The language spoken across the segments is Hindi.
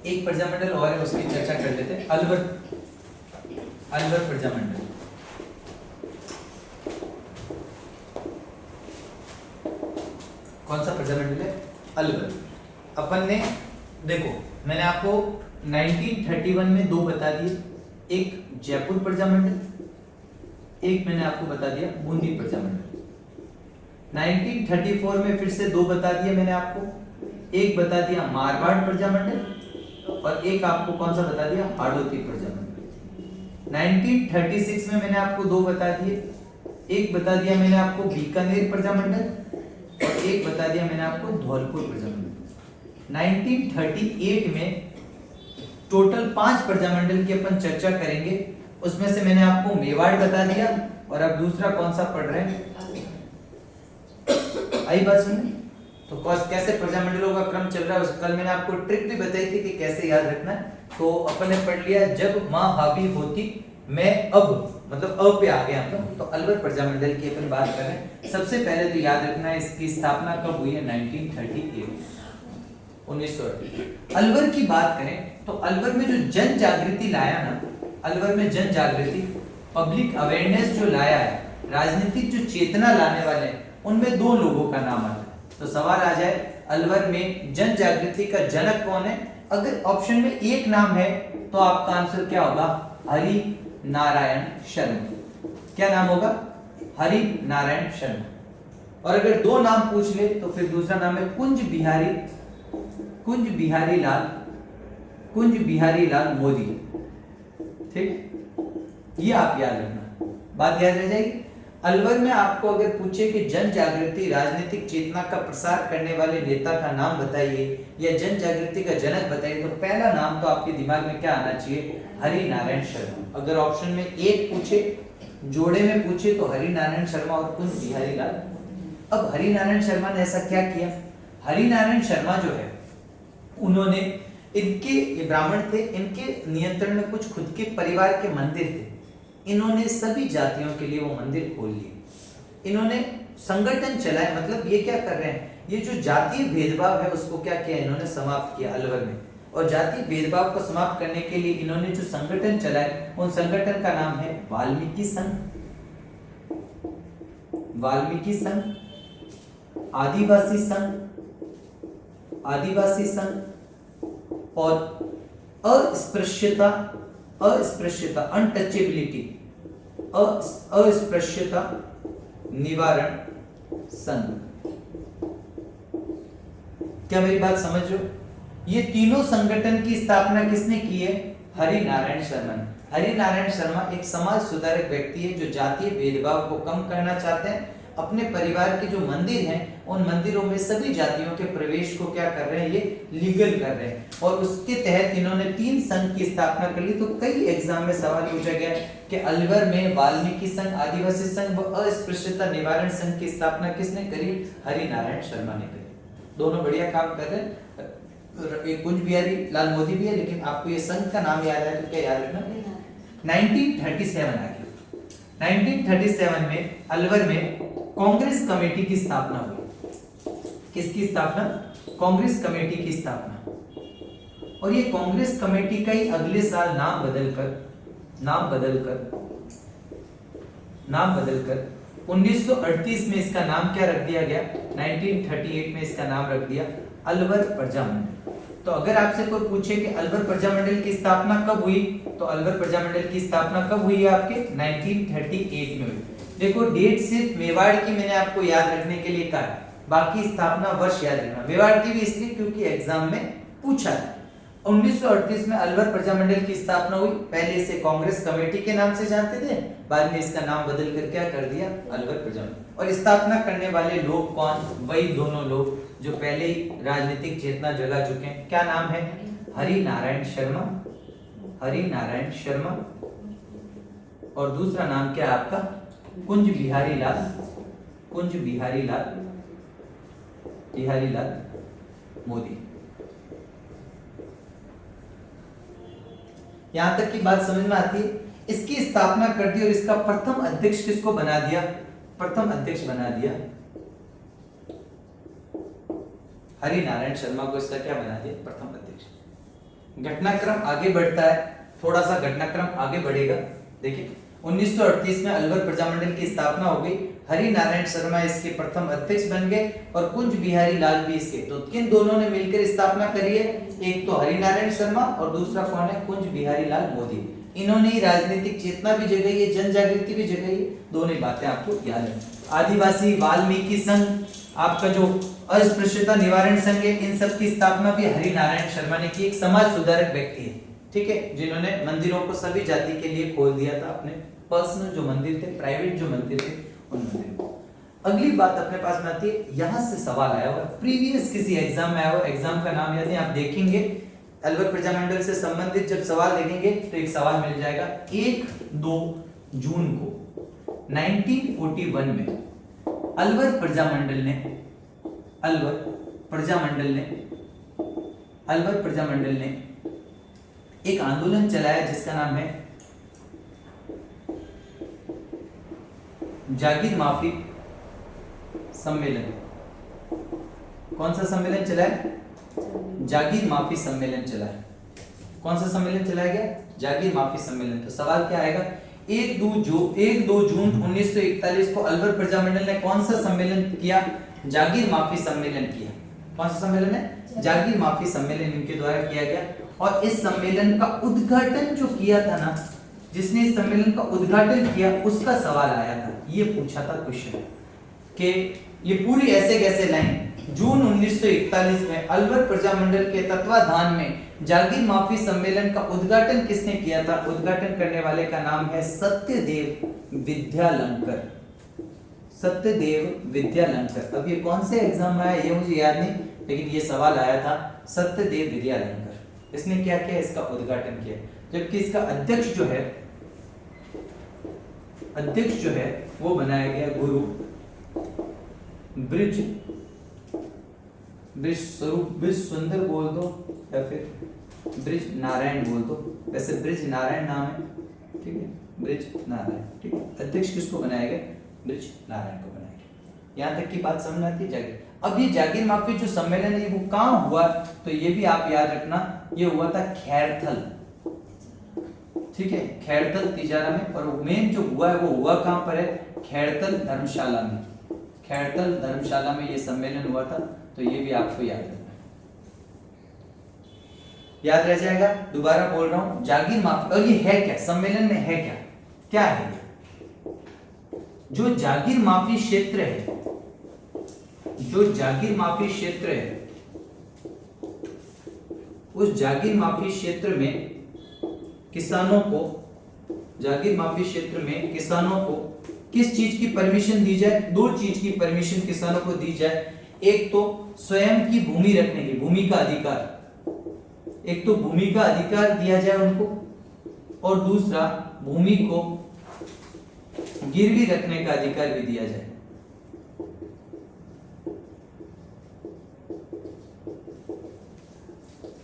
एक प्रजामंडल और है, उसकी चर्चा कर लेते हैं। अलवर प्रजामंडल। कौन सा प्रजामंडल है? अलवर। अपन ने देखो, मैंने आपको 1931 में दो बता दिए, एक जयपुर प्रजामंडल, एक मैंने आपको बता दिया बूंदी प्रजामंडल। 1934 में फिर से दो बता दिए मैंने आपको, एक बता दिया मारवाड़ प्रजामंडल और एक आपको कौन सा बता दिया? हाड़ौती प्रजामंडल। 1936 में मैंने आपको दो बता दिए, एक बता दिया मैंने आपको बीकानेर प्रजामंडल और एक बता दिया मैंने आपको धौलपुर प्रजामंडल। 1938 में टोटल 5 प्रजामंडल की अपन चर्चा करेंगे, उसमें से मैंने आपको मेवाड़ बता दिया और अब दूसरा कौन सा पढ़ रहे हैं? आई बात सुनने? तो कैसे प्रजामंडलों का क्रम चल रहा है, कल मैंने आपको ट्रिक भी बताई थी कि कैसे याद रखना है। तो अपन ने पढ़ लिया, जब माँ हावी होती मैं अब, मतलब अब पे आ गया हम लोग। तो अलवर प्रजामंडल की अपन बात कर रहे हैं। सबसे पहले तो याद रखना है इसकी स्थापना कब हुई है? 1938। अलवर की बात करें तो अलवर में जो जन जागृति लाया ना, अलवर में जन जागृति, पब्लिक अवेयरनेस जो लाया है, राजनीतिक जो चेतना लाने वाले हैं, उनमें दो लोगों का नाम आता है। तो सवाल आ जाए, अलवर में जन जागृति का जनक कौन है? अगर ऑप्शन में एक नाम है तो आपका आंसर क्या होगा? हरि नारायण शर्मा। क्या नाम होगा? हरि नारायण शर्मा। और अगर दो नाम पूछ ले तो फिर दूसरा नाम है कुंज बिहारी लाल मोदी। ठीक, ये आप याद रखना, बात याद रह जाएगी। अलवर में आपको अगर पूछे कि जन जागृति राजनीतिक चेतना का प्रसार करने वाले नेता का नाम बताइए या जन जागृति का जनक बताइए, तो पहला नाम तो आपके दिमाग में क्या आना चाहिए? हरि नारायण शर्मा। अगर ऑप्शन में एक पूछे, जोड़े में पूछे, तो हरि नारायण शर्मा और कुंज बिहारी लाल। अब हरि नारायण शर्मा ने ऐसा क्या किया? हरि नारायण शर्मा जो है, उन्होंने, इनके, ये ब्राह्मण थे, इनके नियंत्रण में कुछ खुद के परिवार के मंदिर थे, इन्होंने सभी जातियों के लिए वो मंदिर खोल लिए। इन्होंने संगठन चलाए, मतलब ये क्या कर रहे हैं, ये जो जातीय भेदभाव है उसको क्या किया? इन्होंने समाप्त किया अलवर में। और जातीय भेदभाव को समाप्त करने के लिए इन्होंने जो संगठन चलाए, उन संगठन का नाम है वाल्मीकि संघ, आदिवासी संघ और अनटचेबिलिटी, अस्पृश्यता निवारण संघ। क्या मेरी बात समझ रहे हो? ये तीनों संगठन की स्थापना किसने की है? हरि नारायण शर्मा ने। हरि नारायण शर्मा एक समाज सुधारक व्यक्ति है जो जातीय भेदभाव को कम करना चाहते हैं। अपने परिवार के जो मंदिर हैं, उन मंदिरों में सभी जातियों के प्रवेश को क्या कर रहे हैं? ये लीगल कर रहे हैं। और उसके तहत इन्होंने 3 संघ की स्थापना कर ली। तो कई एग्जाम में सवाल पूछा गया कि अलवर में वाल्मीकि संघ, आदिवासी संघ व अस्पृश्यता निवारण संघ की स्थापना किसने करी? हरि नारायण शर्मा ने करी। दोनों बढ़िया काम कर रहे हैं। एक कुंज बिहारी लाल मोदी भी है, लेकिन आपको ये संघ का नाम याद है तो क्या याद रखना? 1937 आ गया। 1937 में अलवर में कांग्रेस कमेटी की स्थापना हुई। किसकी स्थापना? कांग्रेस कमेटी की स्थापना। और ये कांग्रेस कमेटी का ही अगले साल नाम बदलकर 1938 में इसका नाम क्या रख दिया गया? 1938 में इसका नाम रख दिया अलवर प्रजामंडल। तो अगर आपसे कोई पूछे कि अलवर प्रजामंडल की स्थापना कब हुई, तो अलवर प्रजामंडल की स्थापना कब हुई है आपके? 1938 में हुई। देखो, डेट सिर्फ मेवाड़ की मैंने आपको याद रखने के लिए कहा, बाकी स्थापना वर्ष याद रखना। मेवाड़ की भी इसलिए क्योंकि एग्जाम में पूछा है। 1938 में अलवर प्रजामंडल की स्थापना हुई। पहले इसे कांग्रेस कमेटी के नाम से जानते थे, बाद में इसका नाम बदल कर क्या कर दिया? अलवर प्रजामंडल। और स्थापना करने वाले लोग कौन? वही दोनों लोग जो पहले ही राजनीतिक चेतना जगा चुके हैं। क्या नाम है? हरि नारायण शर्मा। और दूसरा नाम क्या है आपका? कुंज बिहारी लाल मोदी। यहां तक की बात समझ में आती है? इसकी स्थापना कर दी और इसका प्रथम अध्यक्ष किसको बना दिया? हरि नारायण शर्मा को इसका क्या बना दिया? प्रथम अध्यक्ष। घटनाक्रम आगे बढ़ता है, थोड़ा सा घटनाक्रम आगे बढ़ेगा। देखिए 1938 में अलवर प्रजामंडल की स्थापना हो गई। हरि नारायण शर्मा इसके प्रथम अध्यक्ष बन गए और कुंज बिहारी लाल भी इसके। तो किन दोनों ने मिलकर स्थापना करी है? एक तो हरि नारायण शर्मा और दूसरा कौन है? कुंज बिहारी लाल मोदी। इन्होंने ही राजनीतिक चेतना भी जगाई है, जन जागृति भी जगाई है। दोनों ही बातें आपको याद है। आदिवासी वाल्मीकि संघ, आपका जो अस्पृश्यता निवारण संघ है, इन सब की स्थापना भी हरि नारायण शर्मा ने की। एक समाज सुधारक व्यक्ति है, ठीक है, जिन्होंने मंदिरों को सभी जाति के लिए खोल दिया था, अपने पर्सनल जो मंदिर थे, प्राइवेट जो मंदिर थे, उन मंदिरों को। अगली बात अपने पास में आती है, यहां से सवाल आया हुआ, प्रीवियस किसी एग्जाम में आया हुआ, एग्जाम का नाम याद है, आप देखेंगे अलवर प्रजामंडल से संबंधित जब सवाल देखेंगे तो एक सवाल मिल जाएगा। 1-2 जून को 1941 में अलवर प्रजामंडल ने एक आंदोलन चलाया जिसका नाम है जागीर माफी सम्मेलन। कौन सा सम्मेलन चलाया? जागीर माफी सम्मेलन चलाया। कौन सा सम्मेलन चलाया गया? जागीर माफी सम्मेलन। तो सवाल क्या आएगा? 1-2 जून 1941 को अलवर प्रजामंडल ने कौन सा सम्मेलन किया? जागीर माफी सम्मेलन किया। कौन सा सम्मेलन है? जागीर माफी सम्मेलन इनके द्वारा किया गया। और इस सम्मेलन का उद्घाटन जो किया था ना, जिसने इस सम्मेलन का उद्घाटन किया, उसका सवाल आया था। ये पूछा था क्वेश्चन कि ये पूरी ऐसे कैसे लाइन, जून 1941 में अलवर प्रजामंडल के तत्वाधान में जागीर माफी सम्मेलन का उद्घाटन किसने किया था? उद्घाटन करने वाले का नाम है सत्यदेव विद्यालंकर। सत्यदेव विद्यालंकर। अब ये कौन से एग्जाम में आया ये मुझे याद नहीं, लेकिन ये सवाल आया था। सत्यदेव विद्यालंकर इसने क्या किया? इसका उद्घाटन किया। जबकि इसका अध्यक्ष जो है वो बनाया गया गुरु ब्रिज सुंदर बोल दो या फिर ब्रिज नारायण बोल दो। वैसे ब्रिज नारायण नाम है, ठीक है, ब्रिज नारायण, ठीक है। अध्यक्ष किसको बनाया गया? ब्रिज नारायण को बनाया गया। यहाँ तक की बात समझ आती है? जागीर। अब ये जागीर माफी जो सम्मेलन है वो कहाँ हुआ? तो ये भी आप याद रखना, ये हुआ था खैरथल, ठीक है, खैरथल तिजारा में। और मेन जो हुआ है वो हुआ कहां पर है? खैरथल धर्मशाला में। खैरथल धर्मशाला में ये सम्मेलन हुआ था। तो ये भी आपको याद रखना, याद रह जाएगा। दोबारा बोल रहा हूं, जागीर माफी। और ये है क्या? सम्मेलन में है क्या? क्या है ये? जो जागीर माफी क्षेत्र है, उस जागीर माफी क्षेत्र में किसानों को किस चीज की परमिशन दी जाए? 2 चीज की परमिशन किसानों को दी जाए। एक तो स्वयं की भूमि रखने की, भूमि का अधिकार दिया जाए उनको, और दूसरा भूमि को गिरवी रखने का अधिकार भी दिया जाए।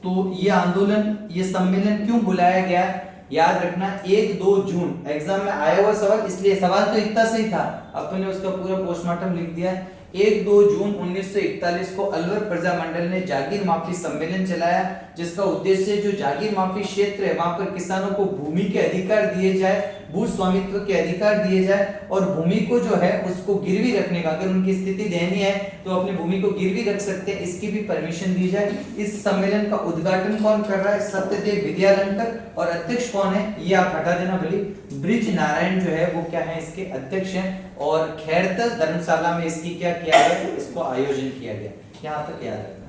तो ये आंदोलन, ये सम्मेलन क्यों बुलाया गया? याद रखना 1-2 जून एग्जाम में आया हुआ सवाल, इसलिए सवाल तो इतना सही था, अपने उसका पूरा पोस्टमार्टम लिख दिया। 1-2 जून 1941 को अलवर प्रजामंडल ने जागीर माफी सम्मेलन चलाया, जिसका उद्देश्य जो जागीर माफी क्षेत्र है वहां पर किसानों को भूमि के अधिकार दिए जाए, भू स्वामित्व के अधिकार दिए जाए, और भूमि को जो है उसको गिरवी रखने का, अगर उनकी स्थिति दयनीय है तो अपनी भूमि को गिरवी रख सकते हैं, इसकी भी परमिशन दी जाए। इस सम्मेलन का उद्घाटन कौन कर रहा है? सत्यदेव विद्यालंकर। और अध्यक्ष कौन है? ये आप हटा देना भली, ब्रिज नारायण जो है वो क्या है? इसके अध्यक्ष हैं। और खैरथल धर्मशाला में इसकी क्या किया गया? इसको आयोजन किया गया। यहाँ तक याद रखना।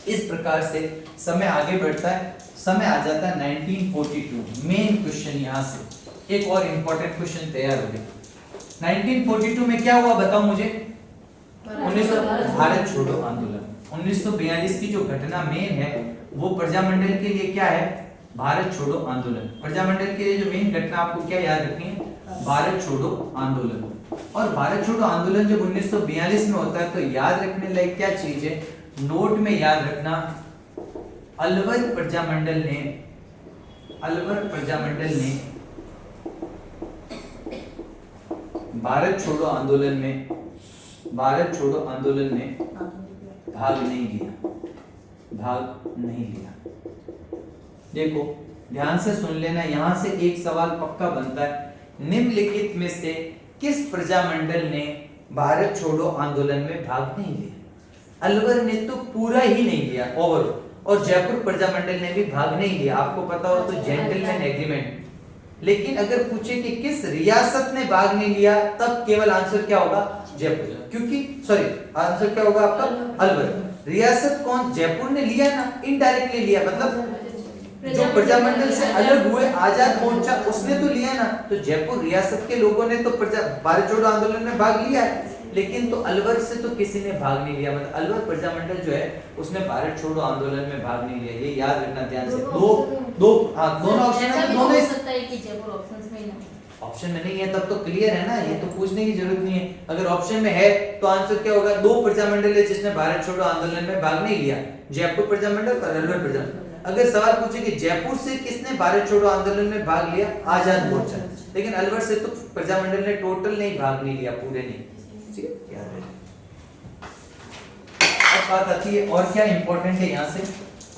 इस प्रकार से समय आगे बढ़ता है, समय आ जाता है 1942। मेन क्वेश्चन यहाँ से एक और इंपॉर्टेंट क्वेश्चन तैयार हो गया। 1942 में क्या हुआ बताओ मुझे? भारत छोड़ो आंदोलन। 1942 की जो घटना मेन है वो प्रजामंडल के लिए क्या है? भारत छोड़ो आंदोलन। प्रजामंडल के लिए जो मेन घटना आपको क्या याद रखनी है? भारत छोड़ो आंदोलन। और भारत छोड़ो आंदोलन जब 1942 में होता है तो याद रखने लायक क्या चीज है? नोट में याद रखना, अलवर प्रजामंडल ने भारत छोड़ो आंदोलन में भाग नहीं लिया। देखो ध्यान से सुन लेना, यहां से एक सवाल पक्का बनता है। निम्नलिखित में से किस प्रजामंडल ने भारत छोड़ो आंदोलन में भाग नहीं लिया? अलवर ने तो पूरा ही नहीं लिया ओवरऑल, और जयपुर प्रजामंडल ने भी भाग नहीं लिया। आपको पता हो तो जेंटलमैन एग्रीमेंट। लेकिन अगर पूछे कि किस रियासत ने भाग नहीं लिया, तब केवल आंसर क्या होगा? जयपुर। क्योंकि सॉरी, आंसर क्या होगा आपका? अलवर। रियासत कौन? जयपुर ने लिया ना, इनडायरेक्टली लिया, मतलब जो प्रजामंडल से अलग हुए आजाद मोर्चा उसने तो लिया ना। तो जयपुर रियासत के लोगों ने तो भारत छोड़ो आंदोलन में भाग लिया है, लेकिन तो अलवर से तो किसी ने भाग नहीं लिया। मतलब अलवर प्रजामंडल जो है उसने भारत छोड़ो आंदोलन में भाग नहीं लिया। ये याद रखना ध्यान से। दोनों ऑप्शन है, दोनों हो सकता है कि जयपुर ऑप्शंस में ना, ऑप्शन में नहीं है तब तो क्लियर है ना, ये तो पूछने की जरूरत नहीं है। अगर ऑप्शन में है तो आंसर क्या होगा? दो प्रजामंडल है जिसने भारत छोड़ो आंदोलन में भाग नहीं लिया, जयपुर प्रजामंडल और अलवर प्रजामंडल। अगर सवाल पूछे कि जयपुर से किसने भारत छोड़ो आंदोलन में भाग लिया? आजाद मोर्चा। लेकिन अलवर से तो प्रजामंडल ने टोटल नहीं भाग नहीं लिया, पूरे नहीं। ठीक है, याद है। अब बात आती है और क्या इंपॉर्टेंट है यहाँ से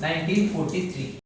1943